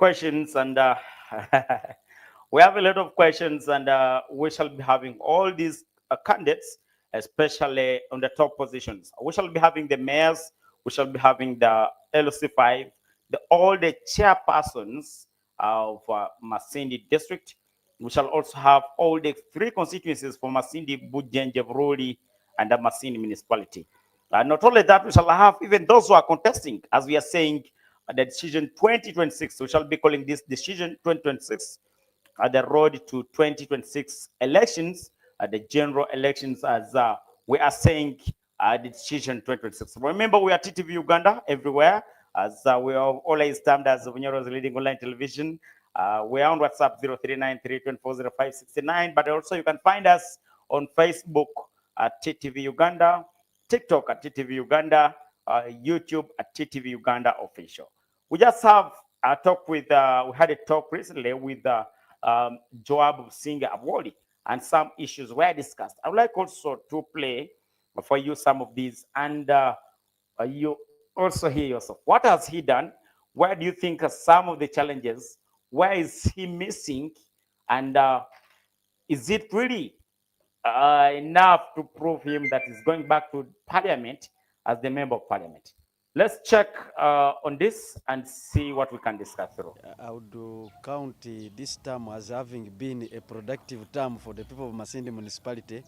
questions, and we have a lot of questions, and we shall be having all these candidates, especially on the top positions. We shall be having the mayors, we shall be having the LC5, all the chairpersons of Masindi district. We shall also have all the three constituencies for Masindi, Bujenje, Roli, and the Masindi municipality. Not only that, we shall have even those who are contesting, as we are saying, the decision 2026. We shall be calling this decision 2026 the road to 2026 elections, the general elections, as we are saying, the decision 2026. Remember, we are TTV Uganda everywhere, as we are always termed as Bunoro's leading online television. We are on WhatsApp 0393240569, but also you can find us on Facebook at TTV Uganda, TikTok at TTV Uganda, YouTube at TTV Uganda official. We just have a talk with, we had a talk recently with Joab Businge Awoli, and some issues were discussed. I would like also to play for you some of these, and you also hear yourself. What has he done? Where do you think are some of the challenges? Where is he missing? And is it really enough to prove him that he's going back to Parliament as the member of Parliament? Let's check on this and see what we can discuss through. I would count this term as having been a productive term for the people of Masindi Municipality.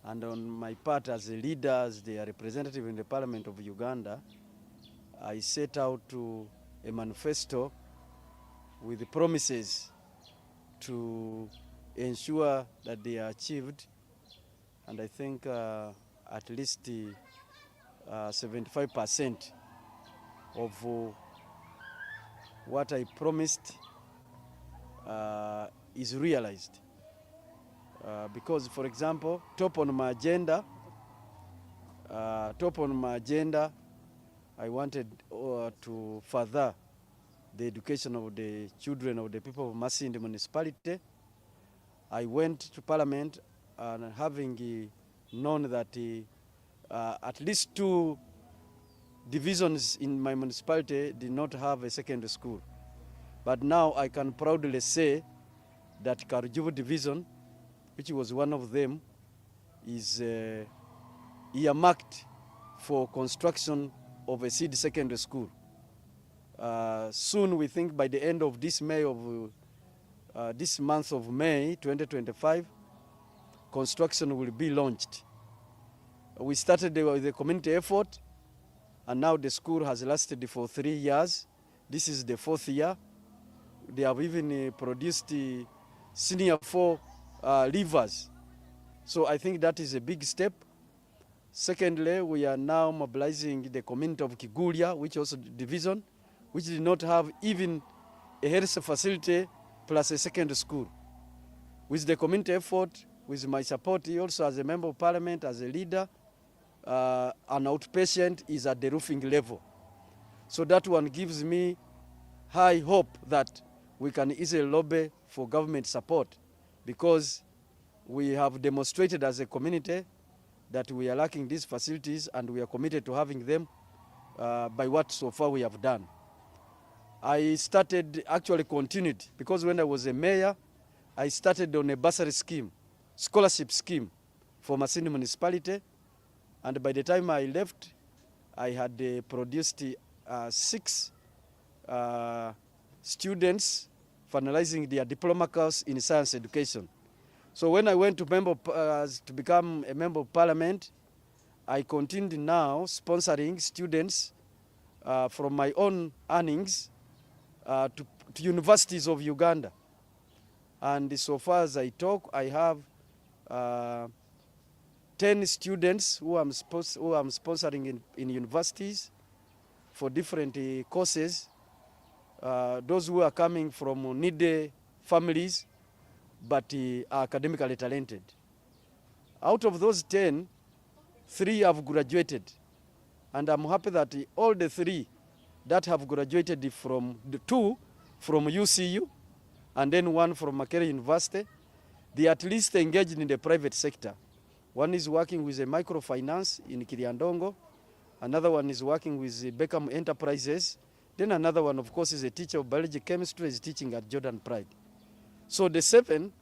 And on my part as a leader, as the representative in the Parliament of Uganda, I set out to a manifesto with the promises to ensure that they are achieved. And I think at least 75% of what I promised is realized. Because, for example, top on my agenda, I wanted to further the education of the children of the people of Masindi Municipality. I went to Parliament and having known that at least 2 divisions in my municipality did not have a secondary school. But now I can proudly say that Karujuvu division, which was one of them, is earmarked for construction of a seed secondary school. Soon, we think by the end of this month of May 2025, construction will be launched. We started with the community effort, and now the school has lasted for 3 years. This is the 4th year. They have even produced senior 4 leavers. So I think that is a big step. Secondly, we are now mobilizing the community of Kigulia, which also division, which did not have even a health facility plus a secondary school. With the community effort, with my support also as a member of Parliament, as a leader, an outpatient is at the roofing level. So that one gives me high hope that we can easily lobby for government support, because we have demonstrated as a community that we are lacking these facilities, and we are committed to having them by what so far we have done. I actually continued, because when I was a mayor, I started on a bursary scheme, scholarship scheme for Masindi Municipality. And by the time I left, I had produced 6 students finalizing their diploma course in science education. So when I went to become a member of Parliament, I continued now sponsoring students from my own earnings to universities of Uganda. And so far as I talk, I have 10 students who I'm sponsoring in universities for different courses. Those who are coming from needy families but are academically talented. Out of those 10, 3 have graduated. And I'm happy that all the 3 that have graduated from the 2 from UCU and then 1 from Makerere University, they at least engaged in the private sector. One is working with a microfinance in Kiriandongo. Another one is working with Beckham Enterprises Then another one, of course, is a teacher of biology chemistry, is teaching at Jordan Pride. So the 7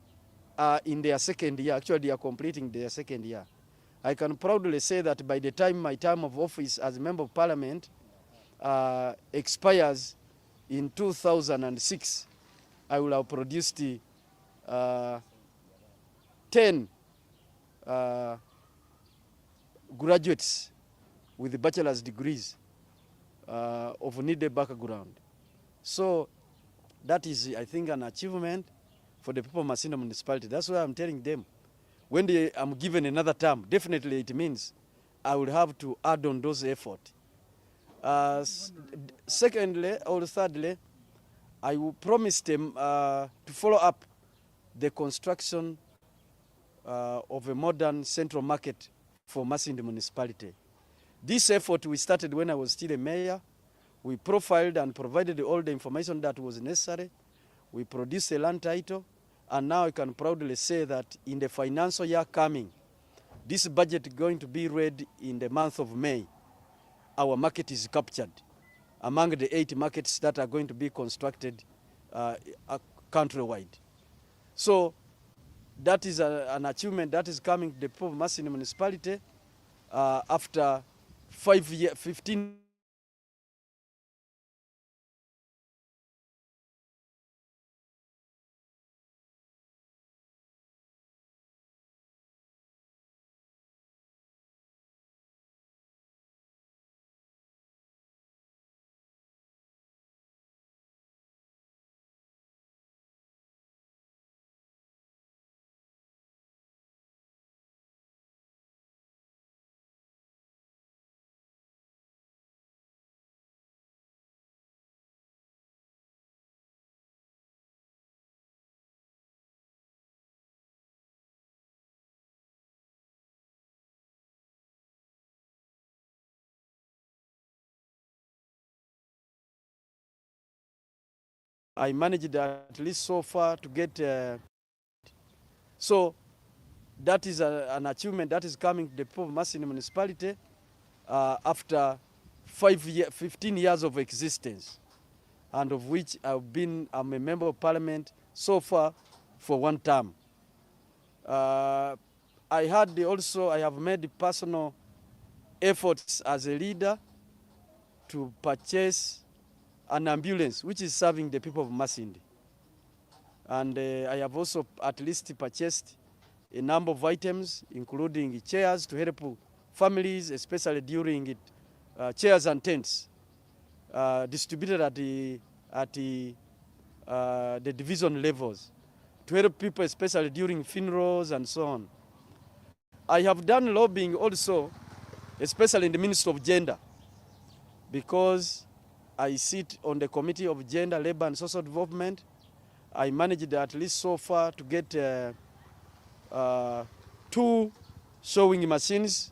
are in their second year. Actually, they are completing their second year. I can proudly say that by the time my term of office as a member of parliament expires in 2006, I will have produced 10 graduates with bachelor's degrees of needed background. So that is, I think, an achievement for the people of Masindi Municipality. That's why I'm telling them, when I'm given another term, definitely it means I will have to add on those efforts. Secondly, or thirdly, I will promise them to follow up the construction of a modern central market for Masindi Municipality. This effort we started when I was still a mayor. We profiled and provided all the information that was necessary. We produced a land title, and now I can proudly say that in the financial year coming, this budget is going to be read in the month of May. Our market is captured among the 8 markets that are going to be constructed countrywide. So that is an achievement that is coming to the people of Masindi Municipality after 15 I managed at least so far to get, so that is an achievement that is coming to the people of Masindi Municipality after 15 years of existence, and of which I'm a member of parliament so far for 1 term. I have made personal efforts as a leader to purchase an ambulance which is serving the people of Masindi. And I have also at least purchased a number of items, including chairs to help families, especially during chairs and tents, distributed at the division levels, to help people, especially during funerals and so on. I have done lobbying also, especially in the Ministry of Gender, because I sit on the Committee of Gender, Labor and Social Development. I managed at least so far to get 2 sewing machines,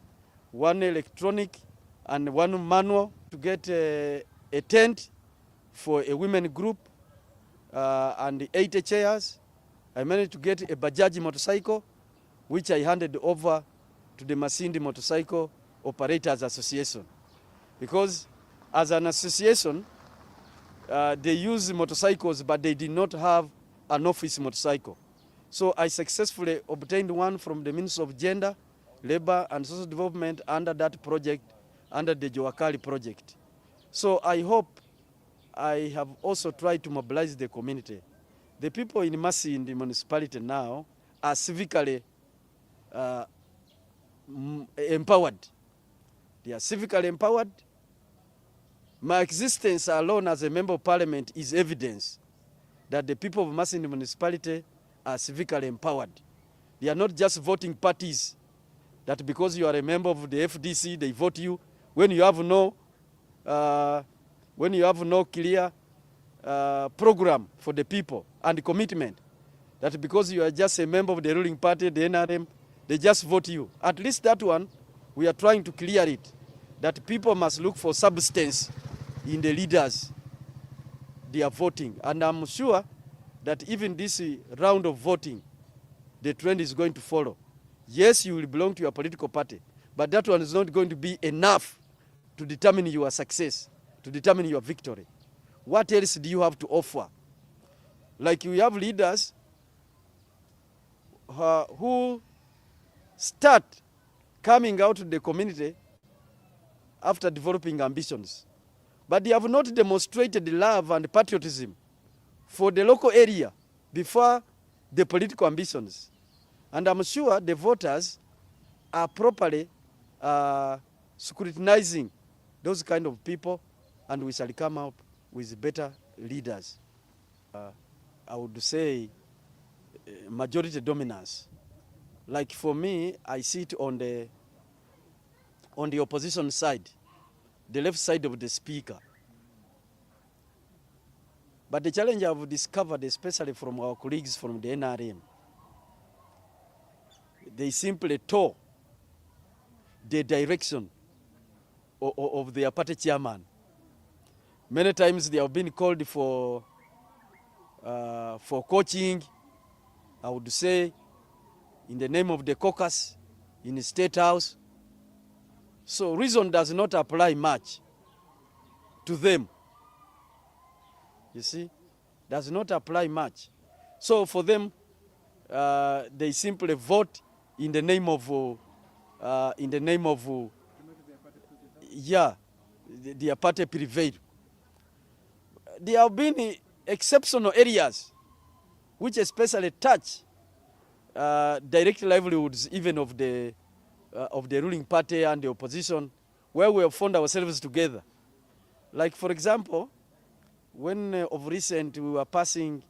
1 electronic and 1 manual, to get a tent for a women group and 80 chairs. I managed to get a Bajaj motorcycle, which I handed over to the Masindi Motorcycle Operators Association, because as an association, they use motorcycles, but they did not have an office motorcycle. So I successfully obtained one from the Ministry of Gender, Labor and Social Development under that project, under the Joakali project. So I hope I have also tried to mobilize the community. The people in Masindi Municipality now are civically empowered. They are civically empowered. My existence alone as a member of parliament is evidence that the people of Masindi Municipality are civically empowered. They are not just voting parties that because you are a member of the FDC, they vote you when you have no clear program for the people and commitment. That because you are just a member of the ruling party, the NRM, they just vote you. At least that one, we are trying to clear it. That people must look for substance in the leaders they are voting. And I'm sure that even this round of voting, the trend is going to follow. Yes, you will belong to your political party, but that one is not going to be enough to determine your success, to determine your victory. What else do you have to offer? Like we have leaders who start coming out to the community after developing ambitions, but they have not demonstrated love and patriotism for the local area before the political ambitions. And I'm sure the voters are properly scrutinizing those kind of people, and we shall come up with better leaders. I would say majority dominance. Like for me, I sit on the opposition side, the left side of the speaker. But the challenge I've discovered, especially from our colleagues from the NRM, they simply tore the direction of their party chairman. Many times they have been called for coaching, I would say, in the name of the caucus, in the State House. So reason does not apply much to them. You see, does not apply much. So for them, they simply vote in the name of, their party prevail. There have been exceptional areas which especially touch direct livelihoods even of the ruling party and the opposition, where we have found ourselves together. Like for example, when of recent we were passing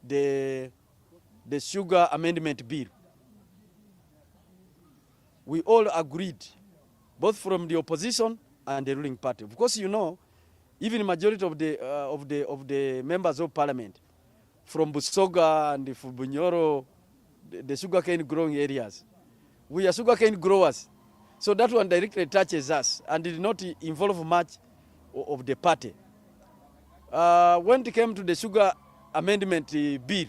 the sugar amendment bill, we all agreed, both from the opposition and the ruling party. Of course, you know, even majority of the members of parliament from Busoga and from Bunoro, the sugarcane growing areas, we are sugarcane growers. So that one directly touches us and did not involve much of the party. When it came to the sugar amendment bill,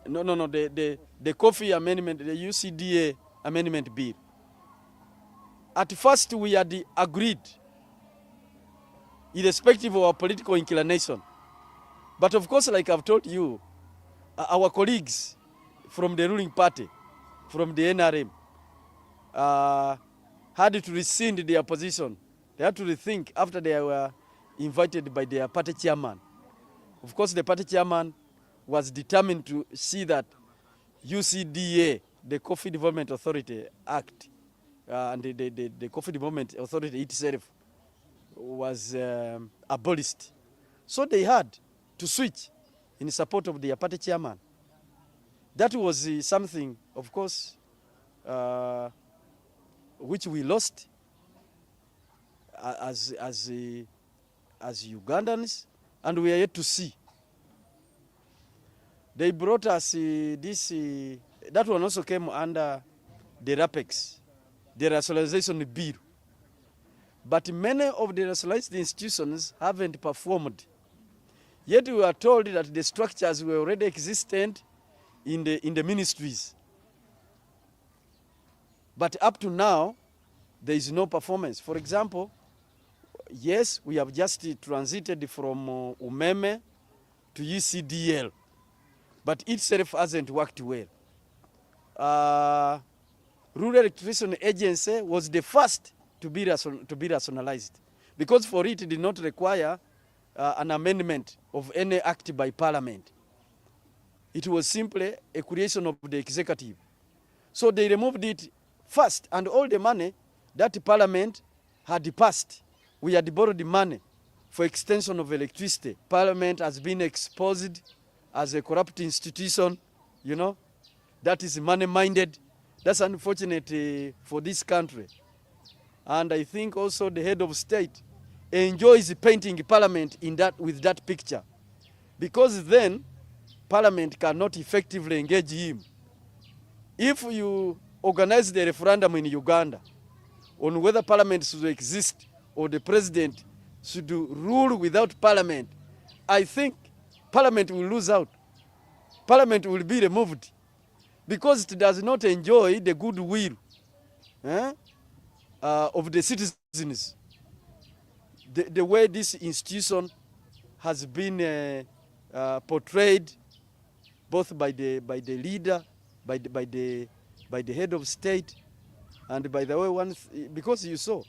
the coffee amendment, the UCDA amendment bill, at first we had agreed, irrespective of our political inclination. But of course, like I've told you, our colleagues from the ruling party, from the NRM, had to rescind their position. They had to rethink after they were invited by their party chairman. Of course, the party chairman was determined to see that UCDA, the Coffee Development Authority Act, and the Coffee Development Authority itself was abolished. So they had to switch in support of their party chairman. That was something, of course, which we lost as Ugandans, and we are yet to see. They brought us this, that one also came under the RAPEX, the rationalization bill. But many of the rationalized institutions haven't performed. Yet we are told that the structures were already existent in the ministries. But up to now, there is no performance. For example, yes, we have just transited from Umeme to UCDL, but itself hasn't worked well. Rural Electrification Agency was the first to be rationalized, because for it did not require an amendment of any act by Parliament. It was simply a creation of the executive. So they removed it first, and all the money that Parliament had passed, we had borrowed the money for extension of electricity. Parliament has been exposed as a corrupt institution, you know, that is money-minded. That's unfortunate for this country. And I think also the head of state enjoys painting Parliament in that, with that picture, because then Parliament cannot effectively engage him. If you organize the referendum in Uganda on whether Parliament should exist or the president should rule without Parliament, I think Parliament will lose out. Parliament will be removed because it does not enjoy the goodwill of the citizens. The way this institution has been portrayed both by the leader, by the head of state, and by the way because you saw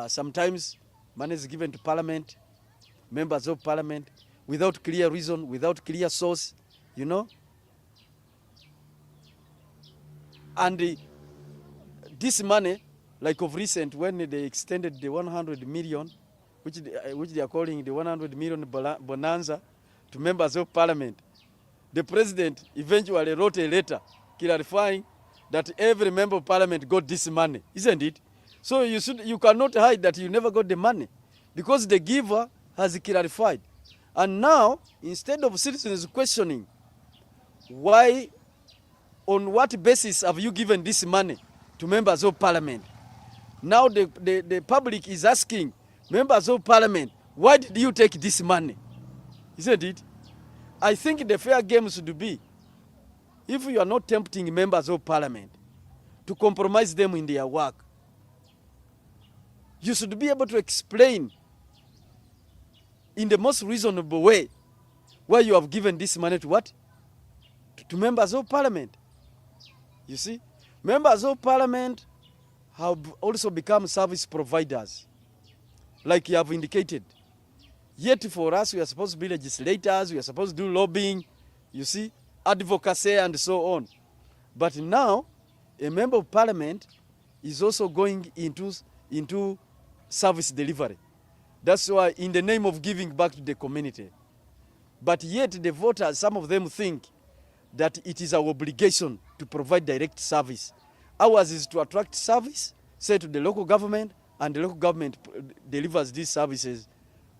sometimes money is given to parliament, members of parliament, without clear reason, without clear source, you know. And this money, like of recent, when they extended the 100 million, which they are calling the 100 million bonanza to members of parliament, the president eventually wrote a letter clarifying that every member of parliament got this money, isn't it? So you cannot hide that you never got the money, because the giver has clarified. And now, instead of citizens questioning why, on what basis have you given this money to members of parliament, now the public is asking members of parliament, why did you take this money? Isn't it? I think the fair game should be, if you are not tempting members of parliament to compromise them in their work, you should be able to explain in the most reasonable way why you have given this money to what? To members of parliament. You see, members of parliament have also become service providers, like you have indicated. Yet for us, we are supposed to be legislators, we are supposed to do lobbying, you see, advocacy and so on. But now, a member of parliament is also going into service delivery. That's why, in the name of giving back to the community. But yet the voters, some of them think that it is our obligation to provide direct service. Ours is to attract service, say to the local government, and the local government delivers these services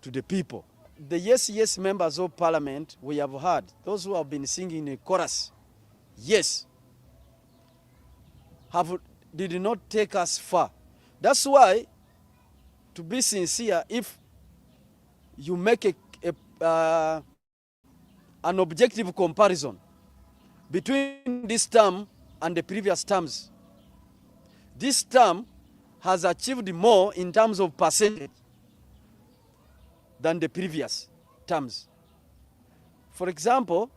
to the people. The yes members of parliament we have heard, those who have been singing a chorus, yes, did not take us far. That's why, to be sincere, if you make an objective comparison between this term and the previous terms, this term has achieved more in terms of percentage than the previous terms. For example,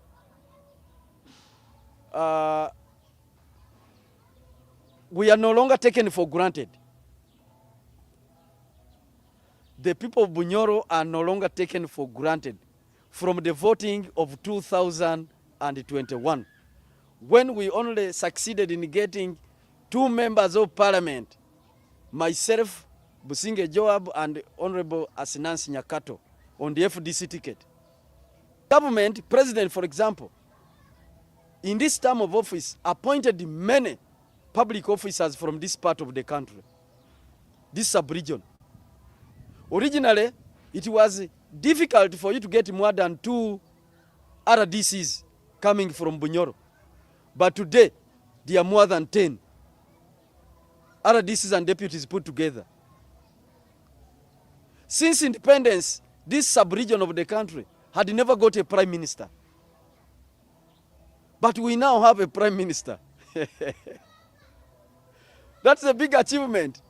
we are no longer taken for granted. The people of Bunoro are no longer taken for granted from the voting of 2021, when we only succeeded in getting 2 members of parliament, myself, Businge Joab, and Honorable Asinansi Nyakato, on the FDC ticket. Government, president, for example, in this term of office, appointed many public officers from this part of the country, this sub-region. Originally, it was difficult for you to get more than 2 RDCs coming from Bunoro. But today, there are more than 10 RDCs and deputies put together. Since independence, this sub-region of the country had never got a prime minister. But we now have a prime minister. That's a big achievement,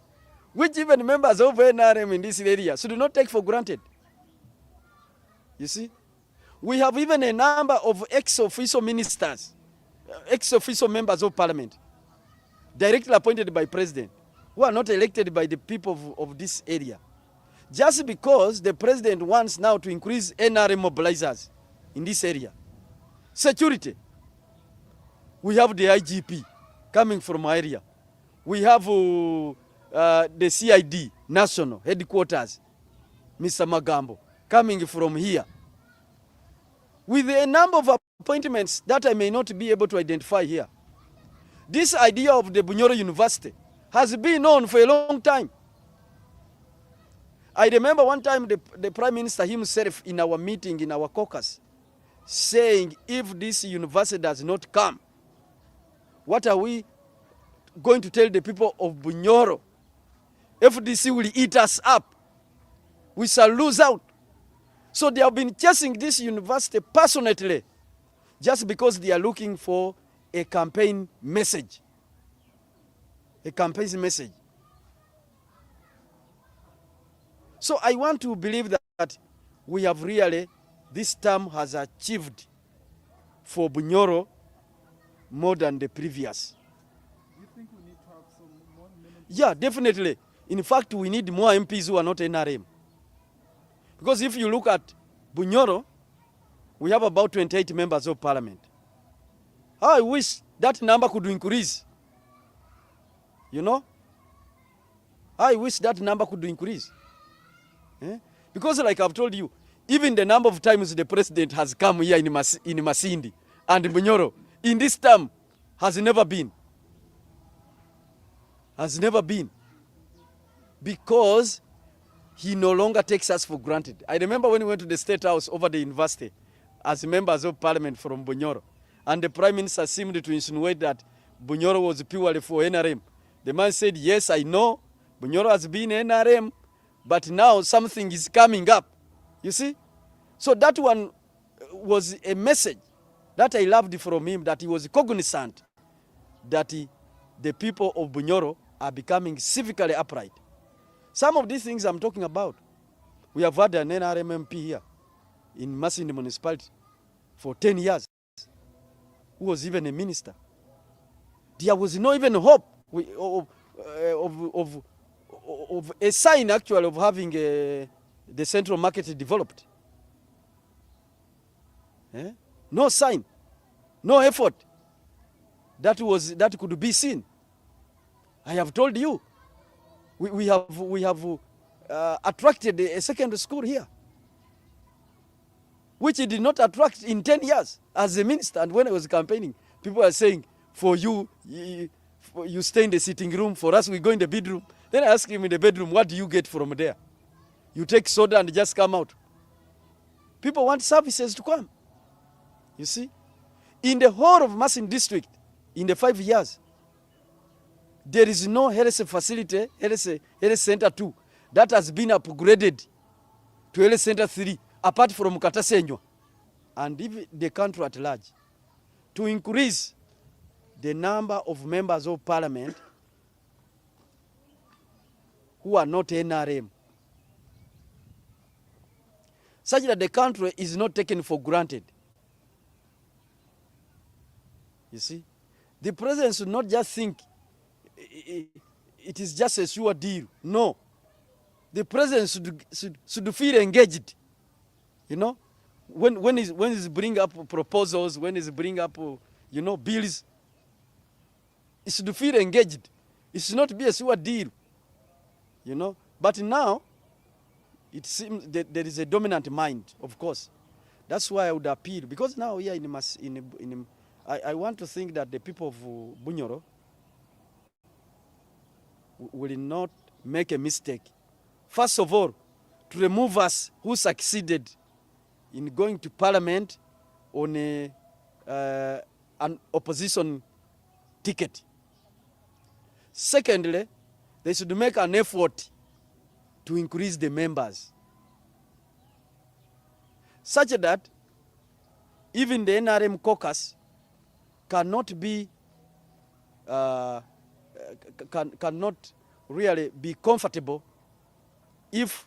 which even members of NRM in this area should not take for granted. You see, we have even a number of ex-officio ministers, ex-officio members of parliament, directly appointed by president, who are not elected by the people of this area. Just because the president wants now to increase NRM mobilizers in this area. Security. We have the IGP coming from our area. We have the CID, national headquarters, Mr. Magambo, coming from here. With a number of appointments that I may not be able to identify here. This idea of the Bunoro University has been known for a long time. I remember one time the Prime Minister himself in our meeting, in our caucus, saying, if this university does not come, what are we going to tell the people of Bunoro? FDC will eat us up. We shall lose out. So they have been chasing this university passionately just because they are looking for a campaign message. A campaign message. So I want to believe that we have really, this term has achieved for Bunoro more than the previous. You think we need to have some more minutes? Yeah, definitely. In fact, we need more MPs who are not NRM. Because if you look at Bunoro, we have about 28 members of parliament. I wish that number could increase. You know? I wish that number could increase. Eh? Because like I've told you, even the number of times the president has come here in Masindi and Bunoro, in this term, has never been. Has never been. Because he no longer takes us for granted. I remember when we went to the State House over the university as members of parliament from Bunoro, and the Prime Minister seemed to insinuate that Bunoro was purely for NRM. The man said, yes, I know, Bunoro has been NRM, but now something is coming up. You see? So that one was a message that I loved from him, that he was cognizant that the people of Bunoro are becoming civically upright. Some of these things I'm talking about, we have had an NRM MP here in Masindi Municipality for 10 years, who was even a minister. There was no even hope of a sign actually of having the central market developed. Eh? No sign, no effort that could be seen. I have told you, we have attracted a secondary school here, which he did not attract in 10 years as a minister. And when I was campaigning, people are saying, for you, you stay in the sitting room, for us, we go in the bedroom. Then I asked him in the bedroom, what do you get from there? You take soda and just come out. People want services to come. You see? In the whole of Masindi district, in the 5 years, there is no health facility, health center 2, that has been upgraded to health center 3, apart from Katasenywa, and even the country at large. To increase the number of members of parliament who are not NRM, such that the country is not taken for granted. You see? The president should not just think it is just a sure deal. No. The president should feel engaged. You know? When he's bring up proposals, when he's bring up, bills, it should feel engaged. It should not be a sure deal. You know? But now, it seems that there is a dominant mind, of course. That's why I would appeal. Because now here I want to think that the people of Bunoro will not make a mistake. First of all, to remove us who succeeded in going to parliament on an opposition ticket. Secondly, they should make an effort to increase the members, such that even the NRM caucus cannot be cannot really be comfortable if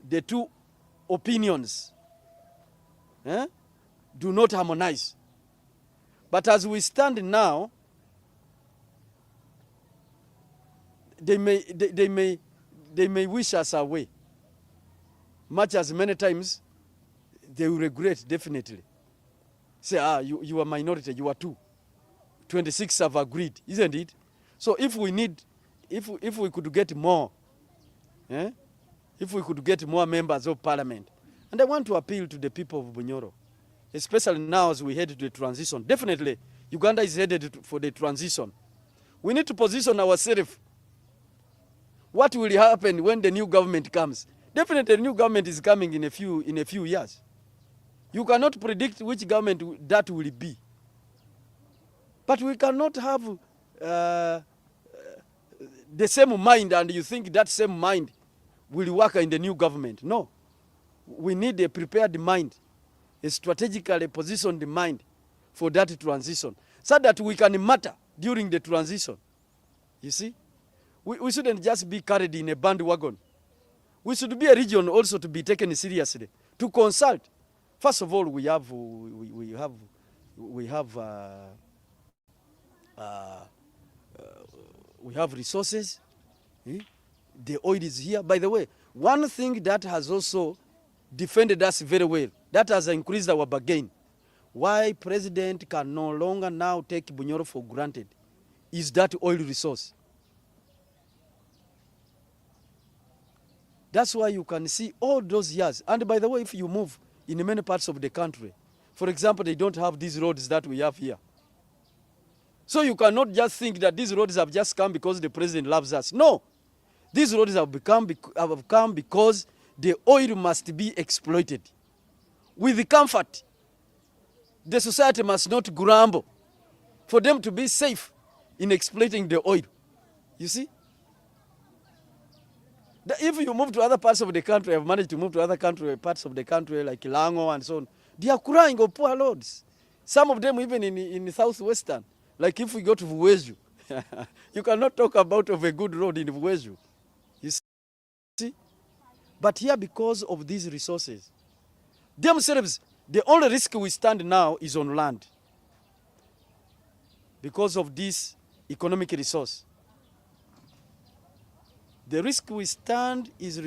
the two opinions do not harmonize. But as we stand now, they may wish us away, much as many times they will regret, definitely. Say, you are minority, you are 26 have agreed, isn't it? So if we need, if we could get more, if we could get more members of parliament, and I want to appeal to the people of Bunoro, especially now as we head to the transition. Definitely, Uganda is headed for the transition. We need to position ourselves. What will happen when the new government comes? Definitely, the new government is coming in a few years. You cannot predict which government that will be. But we cannot have the same mind and you think that same mind will work in the new government. No. We need a prepared mind, a strategically positioned mind for that transition, so that we can matter during the transition. You see? We shouldn't just be carried in a bandwagon. We should be a region also to be taken seriously, to consult. First of all, we have resources. The oil is here. By the way, one thing that has also defended us very well, that has increased our bargain, why president can no longer now take Bunoro for granted, is that oil resource. That's why you can see all those years. And by the way, if you move in many parts of the country, for example, they don't have these roads that we have here. So you cannot just think that these roads have just come because the president loves us. No. These roads have come because the oil must be exploited with comfort. The society must not grumble for them to be safe in exploiting the oil. You see? If you move to other parts of the country, I've managed to move to other parts of the country like Lango and so on, they are crying of poor roads. Some of them even in southwestern. Like if we go to Vuweju, you cannot talk about of a good road in Vuweju. You see? But here, because of these resources, themselves, the only risk we stand now is on land. Because of this economic resource. The risk we stand is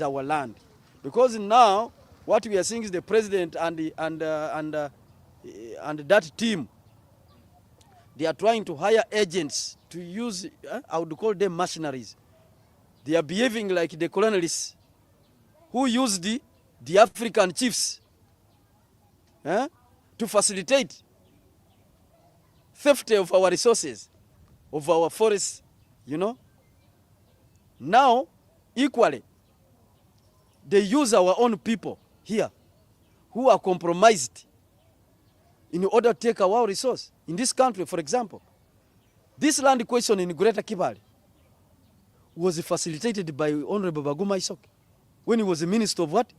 our land. Because now, what we are seeing is the president and that team, they are trying to hire agents to use, I would call them mercenaries. They are behaving like the colonialists who use the African chiefs to facilitate theft of our resources, of our forests, you know. Now, equally, they use our own people here who are compromised in order to take our resource. In this country, for example, this land question in Greater Kibale was facilitated by Honorable Baguma Isok when he was the Minister of what?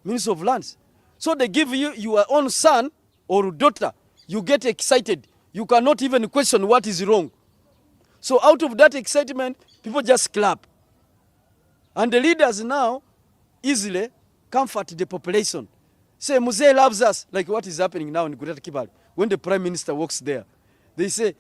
Minister of Lands. So they give you your own son or daughter. You get excited. You cannot even question what is wrong. So out of that excitement, people just clap. And the leaders now easily comfort the population. Say, Mzee loves us, like what is happening now in Greater Kibale. When the Prime Minister walks there, they say,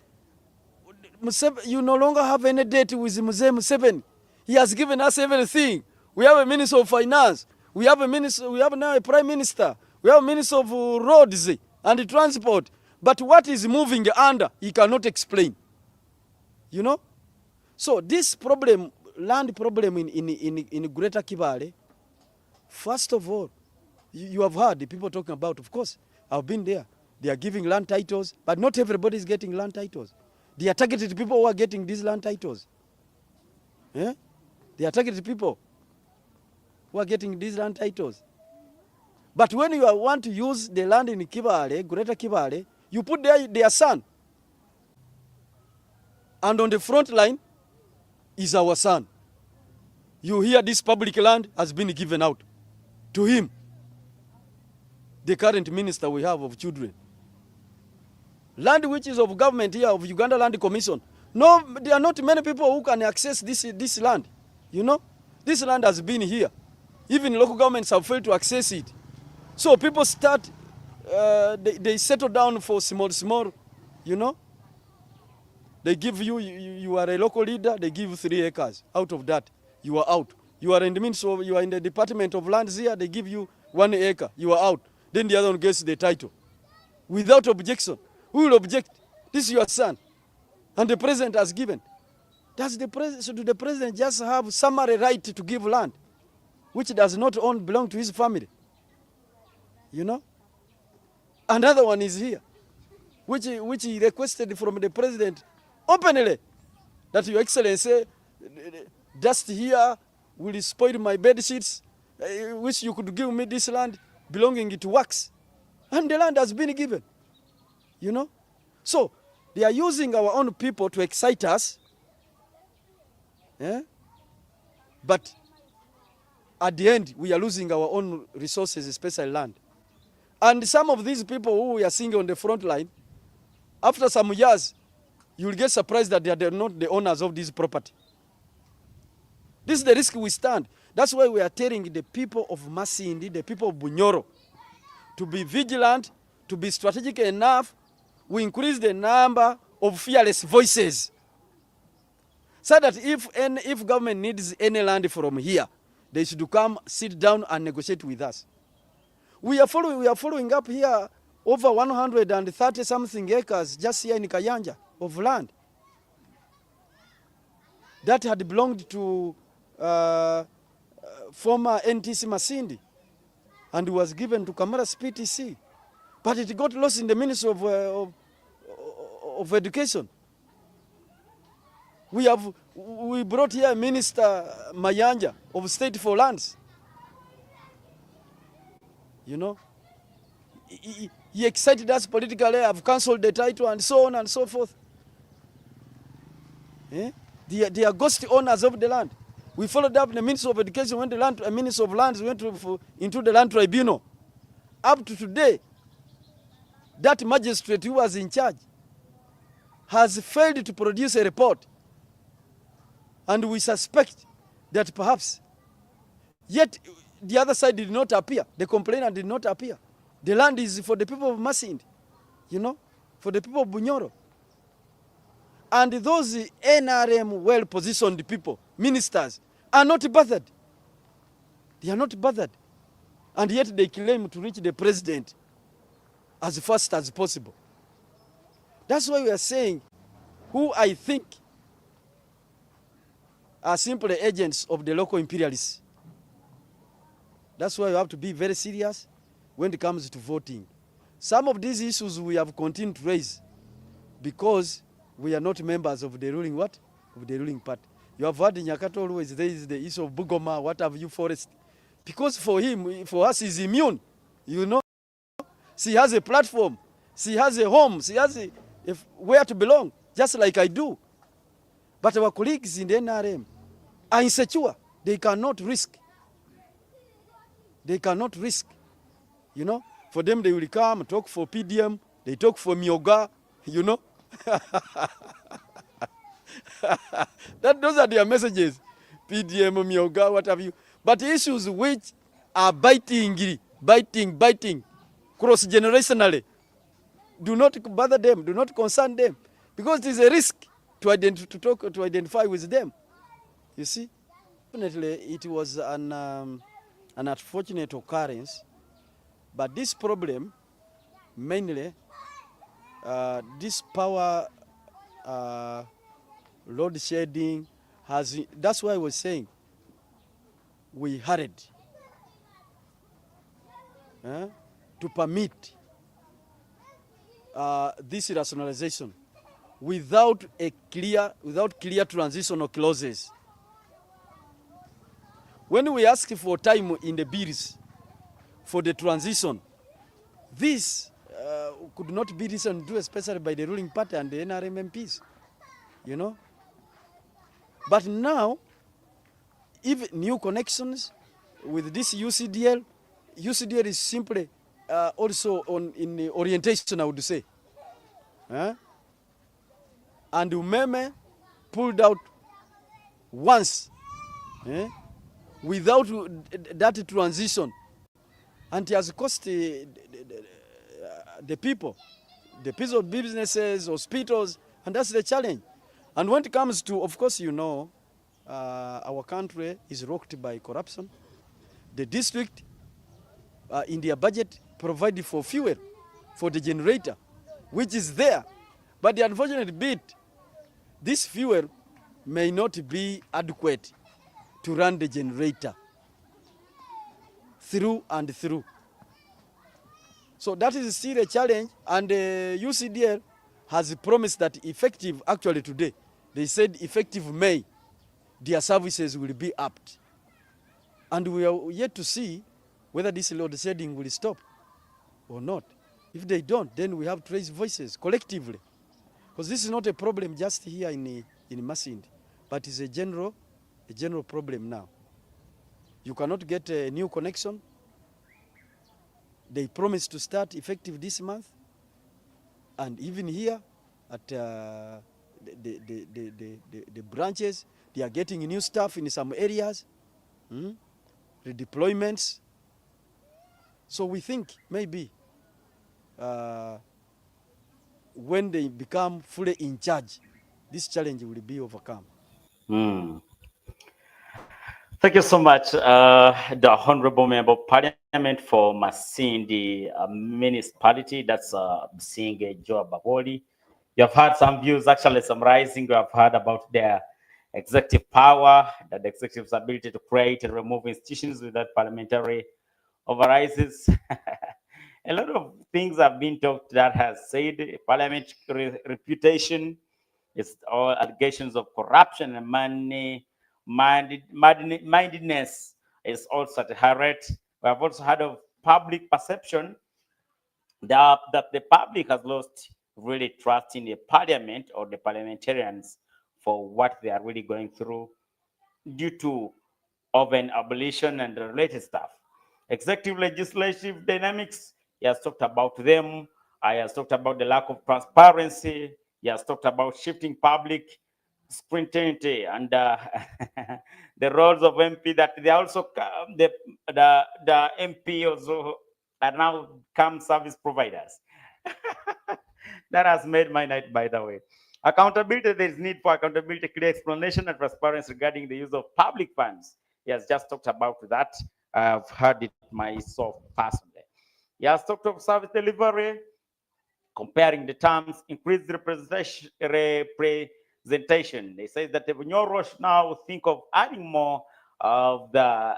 you no longer have any debt with Mzee Museveni. He has given us everything. We have a Minister of Finance. We have now a Prime Minister. We have a Minister of Roads and Transport. But what is moving under, he cannot explain. You know? So this problem, land problem in Greater Kibale, first of all, you have heard the people talking about, of course, I've been there. They are giving land titles, but not everybody is getting land titles. They are targeted people who are getting these land titles. Yeah? They are targeted people who are getting these land titles. But when you want to use the land in Kibale, Greater Kibale, you put their son. And on the front line is our son. You hear this public land has been given out to him, the current minister we have of children. Land which is of government here, of Uganda Land Commission. No, there are not many people who can access this land. You know, this land has been here. Even local governments have failed to access it. So people start, they settle down for small, you know. They give you are a local leader, they give you 3 acres. Out of that, you are out. You are in the midst of, you are in the Department of Lands here, they give you 1 acre, you are out. Then the other one gets the title. Without objection. Who will object? This is your son. And the president has given. Does the president just have summary right to give land, which does not belong to his family? You know? Another one is here, which he requested from the president openly, that your excellency, dust here will spoil my bed sheets, which you could give me this land belonging to wax. And the land has been given. You know? So, they are using our own people to excite us. Yeah? But at the end, we are losing our own resources, especially land. And some of these people who we are seeing on the front line, after some years, you will get surprised that they are not the owners of this property. This is the risk we stand. That's why we are telling the people of Masindi, the people of Bunoro, to be vigilant, to be strategic enough. We increase the number of fearless voices, so that if government needs any land from here, they should come, sit down and negotiate with us. We are following up here over 130 something acres just here in Kayanja of land that had belonged to former NTC Masindi and was given to Kamara's PTC, but it got lost in the Ministry of Education. We brought here Minister Mayanja of State for Lands. You know, he excited us politically. I've cancelled the title and so on and so forth. Eh? They are ghost owners of the land. We followed up the Minister of Education when the Minister of Lands went into the land tribunal. Up to today, that magistrate who was in charge has failed to produce a report. And we suspect that perhaps, yet the other side did not appear. The complainant did not appear. The land is for the people of Masindi, you know, for the people of Bunoro. And those NRM well-positioned people, ministers, are not bothered. They are not bothered. And yet they claim to reach the president as fast as possible. That's why we are saying, who I think are simply agents of the local imperialists. That's why you have to be very serious when it comes to voting. Some of these issues we have continued to raise because we are not members of the ruling what? Of the ruling party. You have heard in Nyakato always there is the issue of Bugoma, what have you, forest. Because for him, for us, he's immune. You know? She has a platform. She has a home. She has where to belong, just like I do. But our colleagues in the NRM are insecure. They cannot risk. They cannot risk. You know, for them they will come, talk for PDM, they talk for Myoga, you know. Those are their messages. PDM, Myoga, what have you. But issues which are biting, cross-generationally, do not bother them, do not concern them. Because it is a risk to identify with them. You see? Definitely it was an unfortunate occurrence, but this problem, mainly, this power load shedding that's why I was saying, we hurried to permit this rationalization without clear transitional clauses. When we ask for time in the bills for the transition, this could not be listened to, especially by the ruling party and the NRM MPs, you know. But now, even new connections with this UCDL is simply also in the orientation, I would say. And Umeme pulled out once without that transition, and it has cost the people, the piece of businesses, hospitals, and that's the challenge. And when it comes to, of course, you know, our country is rocked by corruption. The district, in their budget, provided for fuel for the generator, which is there. But the unfortunate bit, this fuel may not be adequate to run the generator through and through. So that is still a challenge, and the UCDL has promised that effective, actually today, they said effective May, their services will be upped. And we are yet to see whether this load shedding will stop or not. If they don't, then we have to raise voices collectively. Because this is not a problem just here in Masindi, but it's a general problem now. You cannot get a new connection. They promised to start effective this month. And even here at the branches, They are getting new staff in some areas, redeployments. So we think maybe when they become fully in charge, this challenge will be overcome. Hmm. Thank you so much, the Honorable Member of Parliament for Masindi Municipality. That's Businge Joab. You have heard some views actually summarizing. You have heard about their executive power, that the executive's ability to create and remove institutions without parliamentary overrides. A lot of things have been talked that has said parliament reputation. It's all allegations of corruption and mindedness is also at high rate. We have also heard of public perception that the public has lost really trust in the parliament or the parliamentarians for what they are really going through due to oven abolition and the related stuff. Executive legislative dynamics, he has talked about them. He has talked about the lack of transparency. He has talked about shifting public scrutiny and the roles of MP that they also the MP also are now come service providers. That has made my night, by the way. Accountability, there is need for accountability, clear explanation, and transparency regarding the use of public funds. He has just talked about that. I've heard it myself personally. He has talked of service delivery, comparing the terms, increased representation. They say that the Bunoro should now think of adding more of the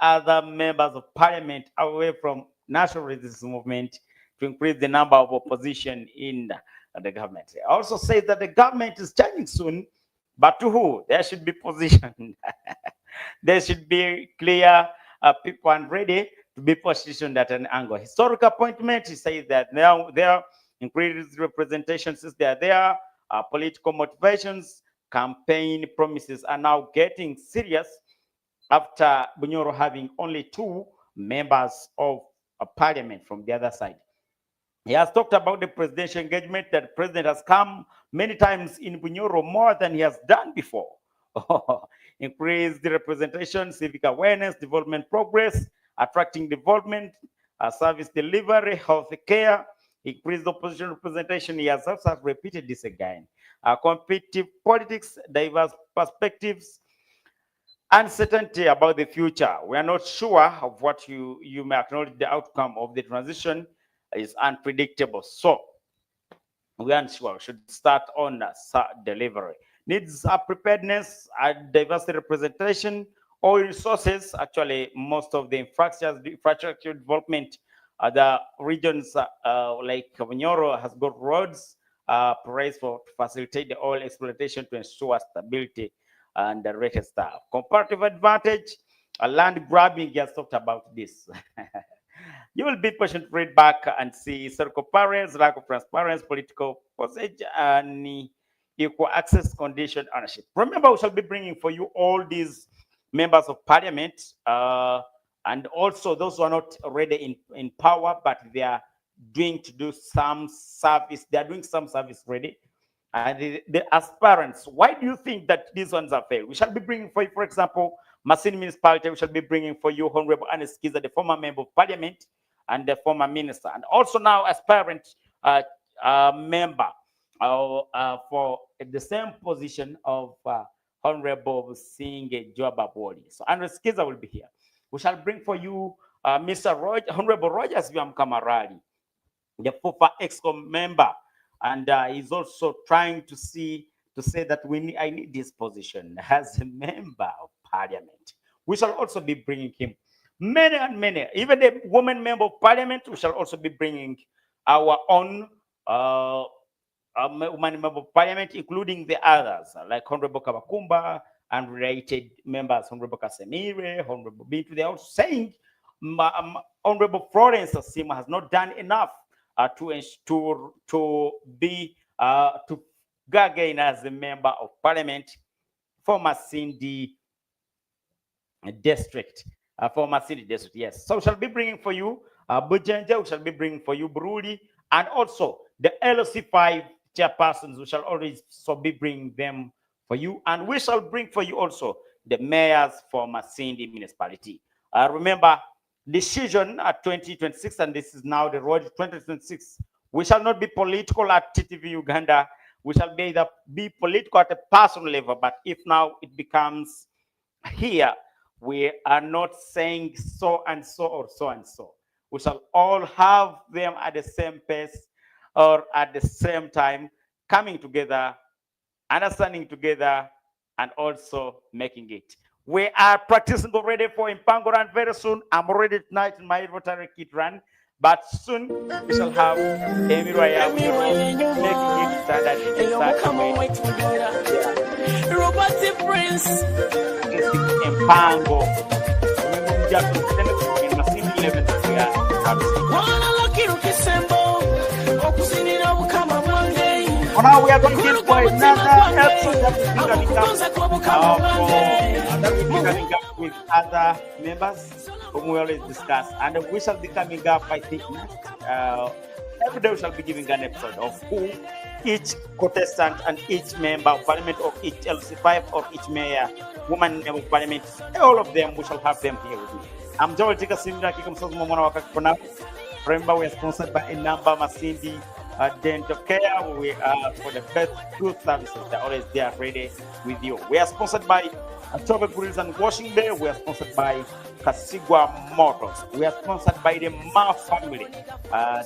other members of parliament away from national resistance movement to increase the number of opposition in the government. It also says that the government is changing soon, but to who? There should be positioned. There should be clear people and ready to be positioned at an angle. Historical appointment, he says that now there increased representation since they are there. Political motivations, campaign promises are now getting serious after Bunoro having only 2 members of a parliament from the other side. He has talked about the presidential engagement that the president has come many times in Bunoro more than he has done before. Increase the representation, civic awareness, development progress, attracting development, service delivery, health care, increased opposition representation. He has also repeated this again. Competitive politics, diverse perspectives, uncertainty about the future. We are not sure of what you may acknowledge the outcome of the transition is unpredictable. So we aren't sure. Should start on delivery. Needs preparedness, diversity representation, oil resources. Actually, most of the infrastructure development, the regions like Bunoro has got roads, praised for to facilitate the oil exploitation to ensure stability and the related stuff. Comparative advantage, land grabbing. Just talked about this. You will be patient to read back and see circle parents, lack of transparency, political posage, and equal access condition ownership. Remember, we shall be bringing for you all these members of parliament and also those who are not already in power, but they are do some service. They are doing some service ready. And the aspirants, why do you think that these ones are failed? We shall be bringing for you, for example, Masindi Municipality. We shall be bringing for you Honorable Ernest Kiza, the former member of parliament and the former minister, and also now aspirant member for the same position of Honorable Businge Joab. So Ernest Kiza will be here. We shall bring for you Mr. Honorable Rogers Kamarali, the former EXCOM member, and he's also trying to say that I need this position as a member of parliament. We shall also be bringing him many and many, even the woman member of parliament. We shall also be bringing our own woman member of parliament, including the others like Honorable Kabakumba and related members, Honorable Kasemire, Honorable Bintu. They are also saying Honorable Florence Asima has not done enough to be to go again as a member of parliament for Masindi district. For Masindi district, yes. So we shall be bringing for you Bujenja, we shall be bringing for you Buruli, and also the LOC5 chairpersons. We shall always so be bringing them for you, and we shall bring for you also the mayors for Masindi Municipality. Remember, decision at 2026, and this is now the road 2026. We shall not be political at TTV Uganda. We shall be political at a personal level, but if now it becomes here, we are not saying so and so or so and so. We shall all have them at the same pace or at the same time, coming together, understanding together, and also making it. We are practicing already for Impango Run very soon. I'm already tonight in my Rotary Kit Run, but soon we shall have Emiraya making it standard Robert Prince Impango. In Masindi 11 we are now we are going to give for another episode that will be coming up with other members whom we always discuss, and we shall be coming up, I think, every day we shall be giving an episode of who each contestant and each member of parliament, or each LC5 or each mayor, woman member of parliament, all of them, we shall have them here with me. I'm Joel Tika Simira Kikumsoz Momona Wakakona. Remember, we are sponsored by a number Masindi Dental Care. We are for the best good services. They're always there ready with you. We are sponsored by Joab Grills and Washing Day. We are sponsored by Kasigwa Motors. We are sponsored by the Ma family.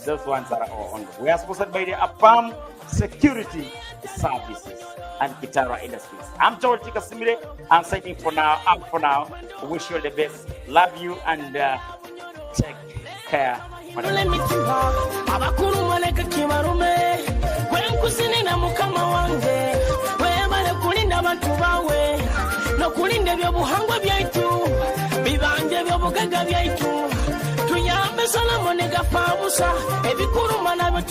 Those ones are all on. We are sponsored by the APAM Security Services and Guitarra Industries. I'm Joel Tika Simire. I'm signing for now. Up for now. Wish you all the best. Love you and take care. abakuru maleka kimarume wenkusini na mukama wange webale kulinda abantu bawe no kulinda byobuhangwa byaitu bibanje byobugaga byaitu tuyambe Solomoni gafabusa ebikuruma nabyo